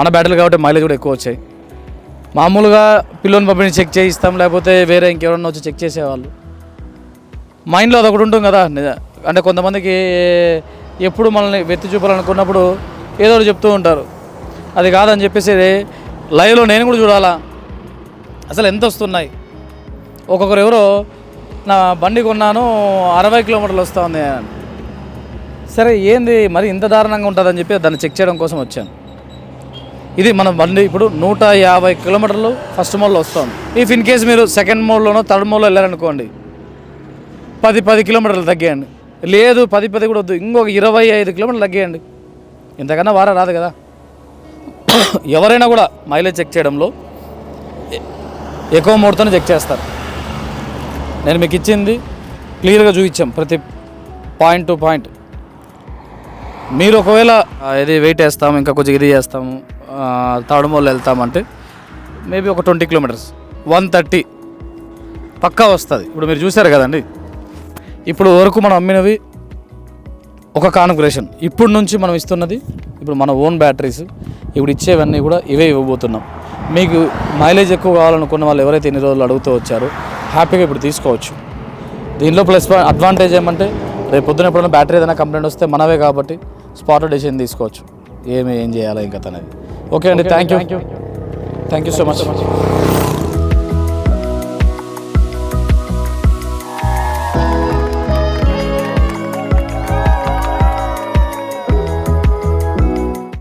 మన బ్యాటరీలు కాబట్టి మైలేజ్ కూడా ఎక్కువ వచ్చాయి. మామూలుగా పిల్లోని పంపిణీ చెక్ చేయిస్తాం, లేకపోతే వేరే ఇంకెవరన్నా వచ్చి చెక్ చేసేవాళ్ళు. మైండ్లో అదొకటి ఉంటుంది కదా, అంటే కొంతమందికి ఎప్పుడు మనల్ని వెత్తి చూపాలనుకున్నప్పుడు ఏదో ఒకటి చెప్తూ ఉంటారు. అది కాదని చెప్పేసి లైవ్లో నేను కూడా చూడాలా అసలు ఎంత వస్తున్నాయి. ఒక్కొక్కరు ఎవరో నా బండి కొన్నాను 60 కిలోమీటర్లు వస్తూ ఉంది. సరే ఏంది మరి ఇంత దారుణంగా ఉంటుందని చెప్పి దాన్ని చెక్ చేయడం కోసం వచ్చాను. ఇది మన బండి ఇప్పుడు 150 కిలోమీటర్లు ఫస్ట్ మోడ్లో వస్తుంది. ఇఫ్ ఇన్ కేస్ మీరు సెకండ్ మోడ్లోనో థర్డ్ మోడ్లో వెళ్ళారనుకోండి 10 కిలోమీటర్లు తగ్గేయండి. లేదు 10 కూడా వద్దు, ఇంకొక 25 కిలోమీటర్లు తగ్గేయండి. ఇంతకన్నా వారా రాదు కదా. ఎవరైనా కూడా మైలేజ్ చెక్ చేయడంలో ఎక్కువ మోడ్తోనే చెక్ చేస్తారు. నేను మీకు ఇచ్చింది క్లియర్గా చూపించాం ప్రతి పాయింట్ టు పాయింట్. మీరు ఒకవేళ ఇది వెయిట్ వేస్తాము, ఇంకా కొంచెం ఇది చేస్తాము, థర్డ్ మోడ్లో వెళ్తామంటే మేబీ ఒక 20 కిలోమీటర్స్ 130 పక్కా వస్తుంది. ఇప్పుడు మీరు చూశారు కదండి, ఇప్పుడు వరకు మనం అమ్మినవి ఒక కాన్ఫిగరేషన్. ఇప్పుడు నుంచి మనం ఇస్తున్నది ఇప్పుడు మన ఓన్ బ్యాటరీస్. ఇప్పుడు ఇచ్చేవన్నీ కూడా ఇవే ఇవ్వబోతున్నాం. మీకు మైలేజ్ ఎక్కువ కావాలనుకున్న వాళ్ళు ఎవరైతే ఎన్ని రోజులు అడుగుతూ వచ్చారో హ్యాపీగా ఇప్పుడు తీసుకోవచ్చు. దీనిలో ప్లస్ అడ్వాంటేజ్ ఏమంటే రేపు పొద్దున ఎప్పుడైనా బ్యాటరీ ఏదైనా కంప్లైంట్ వస్తే మనవే కాబట్టి స్పాట్ డెసిషన్ తీసుకోవచ్చు ఏం చేయాలి ఇంకా అనేది. ఓకే అండి, థ్యాంక్ యూ సో మచ్.